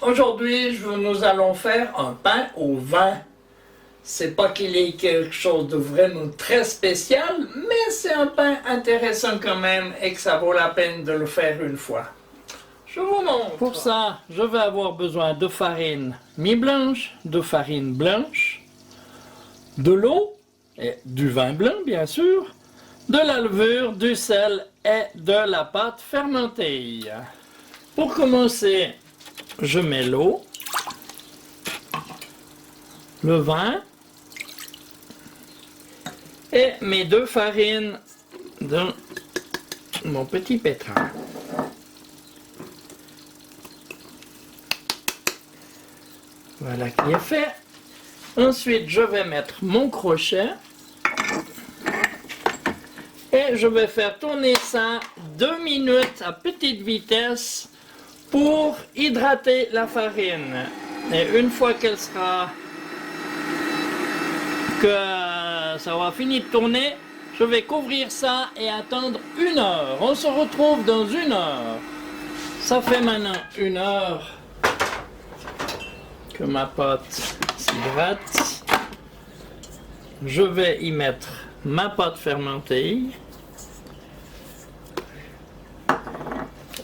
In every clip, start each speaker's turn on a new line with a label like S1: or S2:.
S1: Aujourd'hui, nous allons faire un pain au vin. C'est pas qu'il ait quelque chose de vraiment très spécial, mais c'est un pain intéressant quand même et que ça vaut la peine de le faire une fois. Je vous montre. Pour ça, je vais avoir besoin de farine mi-blanche, de farine blanche, de l'eau et du vin blanc bien sûr, de la levure, du sel et de la pâte fermentée. Pour commencer, je mets l'eau, le vin et mes deux farines dans mon petit pétrin. Voilà qui est fait. Ensuite, je vais mettre mon crochet et je vais faire tourner ça 2 minutes à petite vitesse pour hydrater la farine. Et une fois qu'elle sera que ça aura fini de tourner, je vais couvrir ça et attendre 1 heure. On se retrouve dans 1 heure. Ça fait maintenant 1 heure que ma pâte s'hydrate. Je vais y mettre ma pâte fermentée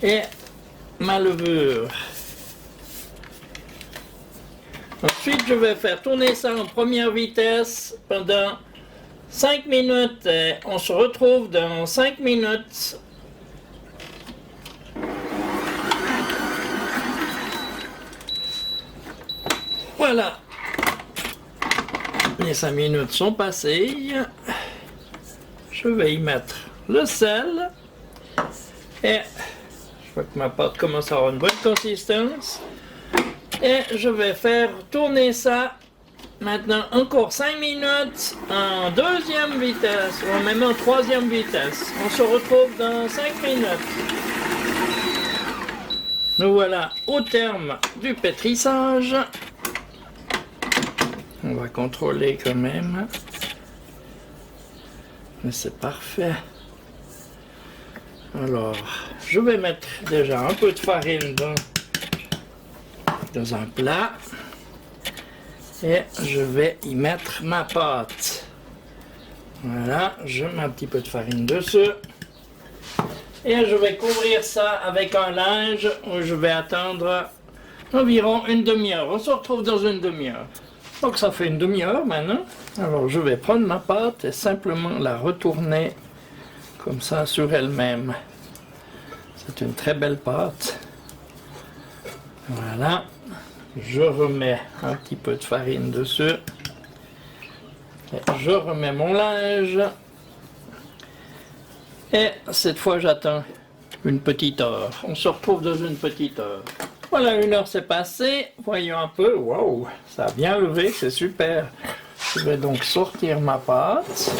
S1: et ma levure. Ensuite, je vais faire tourner ça en première vitesse pendant 5 minutes. Et on se retrouve dans 5 minutes. Voilà. Les 5 minutes sont passées. Je vais y mettre le sel. Et je vois que ma pâte commence à avoir une bonne consistance. Et je vais faire tourner ça maintenant encore 5 minutes en deuxième vitesse, ou même en troisième vitesse. On se retrouve dans 5 minutes. Nous voilà au terme du pétrissage. On va contrôler quand même. Mais c'est parfait. Alors, je vais mettre déjà un peu de farine dans un plat et je vais y mettre ma pâte. Voilà, je mets un petit peu de farine dessus et je vais couvrir ça avec un linge où je vais attendre environ une demi-heure. On se retrouve dans une demi-heure. Donc ça fait une demi-heure maintenant. Alors je vais prendre ma pâte et simplement la retourner comme ça sur elle-même. C'est une très belle pâte. Voilà. Je remets un petit peu de farine dessus. Et je remets mon linge. Et cette fois, j'attends une petite heure. On se retrouve dans une petite heure. Voilà, 1 heure s'est passée. Voyons un peu. Waouh, ça a bien levé, c'est super. Je vais donc sortir ma pâte.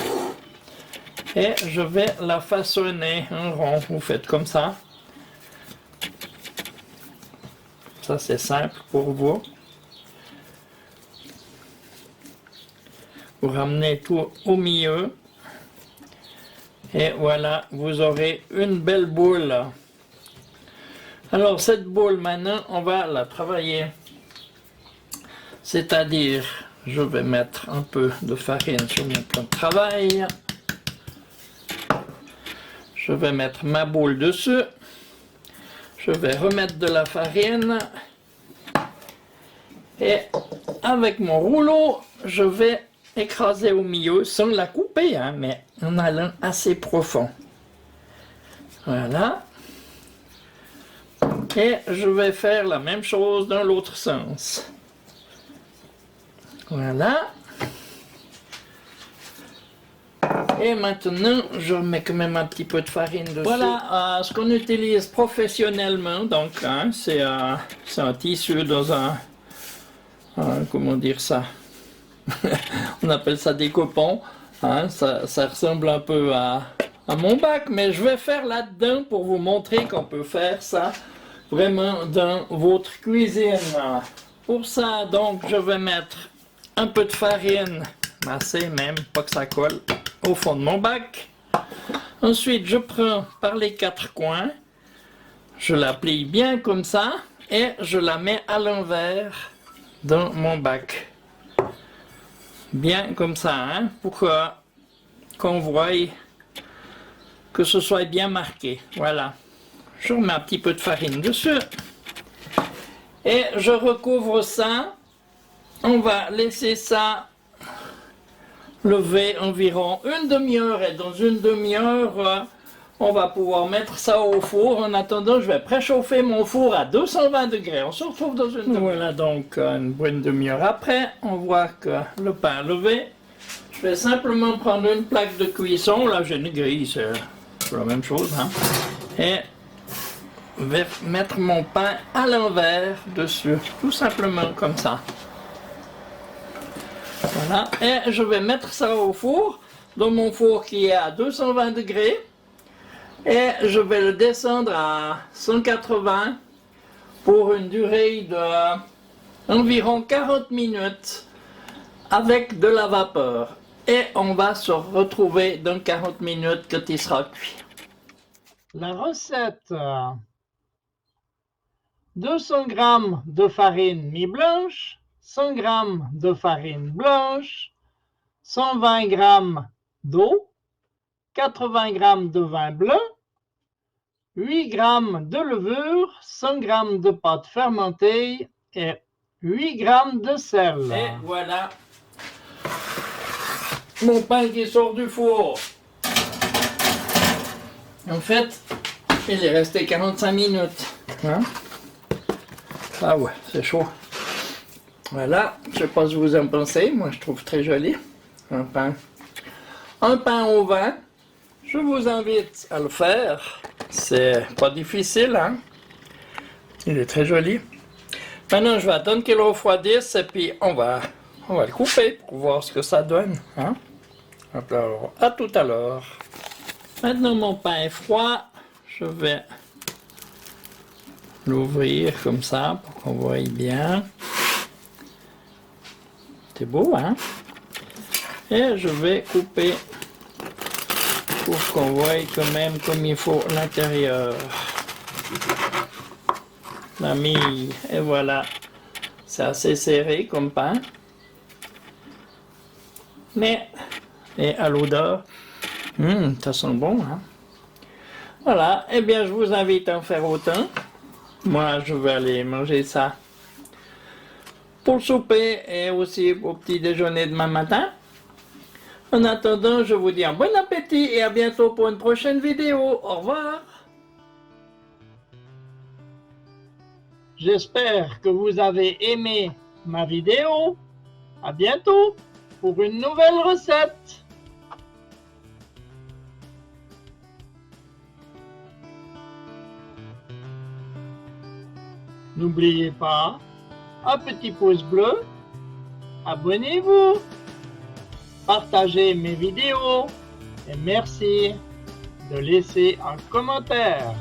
S1: Et je vais la façonner en rond. Vous faites comme ça. Ça, c'est simple pour vous. Vous ramenez tout au milieu. Et voilà, vous aurez une belle boule. Alors, cette boule, maintenant, on va la travailler. C'est-à-dire, je vais mettre un peu de farine sur mon plan de travail. Je vais mettre ma boule dessus. Je vais remettre de la farine et avec mon rouleau, je vais écraser au milieu sans la couper, hein, mais en allant assez profond. Voilà. Et je vais faire la même chose dans l'autre sens. Voilà. Et maintenant, je mets quand même un petit peu de farine dessus. Voilà ce qu'on utilise professionnellement. Donc, hein, c'est un tissu dans comment dire ça? On appelle ça des copons. Hein, ça ressemble un peu à mon bac, mais je vais faire là-dedans pour vous montrer qu'on peut faire ça vraiment dans votre cuisine. Pour ça, donc, je vais mettre un peu de farine, assez même, pas que ça colle, au fond de mon bac. Ensuite, je prends par les 4 coins, je la plie bien comme ça et je la mets à l'envers dans mon bac. Bien comme ça, hein, pour qu'on voie que ce soit bien marqué. Voilà. Je remets un petit peu de farine dessus. Et je recouvre ça. On va laisser ça lever environ une demi-heure. Et dans une demi-heure, on va pouvoir mettre ça au four. En attendant, je vais préchauffer mon four à 220 degrés. On se retrouve dans une demi-heure. Voilà donc une bonne demi-heure après. On voit que le pain est levé. Je vais simplement prendre une plaque de cuisson. Là, j'ai une grille, c'est la même chose. Hein. Et je vais mettre mon pain à l'envers dessus. Tout simplement comme ça. Voilà. Et je vais mettre ça au four. Dans mon four qui est à 220 degrés. Et je vais le descendre à 180 pour une durée de environ 40 minutes avec de la vapeur. Et on va se retrouver dans 40 minutes quand il sera cuit. La recette: 200 g de farine mi-blanche, 100 g de farine blanche, 120 g d'eau, 80 g de vin blanc, 8 g de levure, 100 g de pâte fermentée et 8 g de sel. Et voilà mon pain qui sort du four. En fait, il est resté 45 minutes. Hein? Ah ouais, c'est chaud. Voilà, je ne sais pas ce que vous en pensez, moi je trouve très joli. Un pain au vin. Je vous invite à le faire. C'est pas difficile, hein? Il est très joli. Maintenant, je vais attendre qu'il refroidisse et puis on va le couper pour voir ce que ça donne. Hein? Alors, à tout à l'heure. Maintenant, mon pain est froid. Je vais l'ouvrir comme ça pour qu'on voie bien. C'est beau, hein? Et je vais couper pour qu'on voie quand même comme il faut l'intérieur. La mie, et voilà. C'est assez serré comme pain. Mais, et à l'odeur, ça sent bon, hein? Voilà, eh bien je vous invite à en faire autant. Moi, je vais aller manger ça pour le souper et aussi au petit déjeuner demain matin. En attendant, je vous dis un bon appétit et à bientôt pour une prochaine vidéo. Au revoir. J'espère que vous avez aimé ma vidéo. À bientôt pour une nouvelle recette. N'oubliez pas, un petit pouce bleu, abonnez-vous, partagez mes vidéos et merci de laisser un commentaire.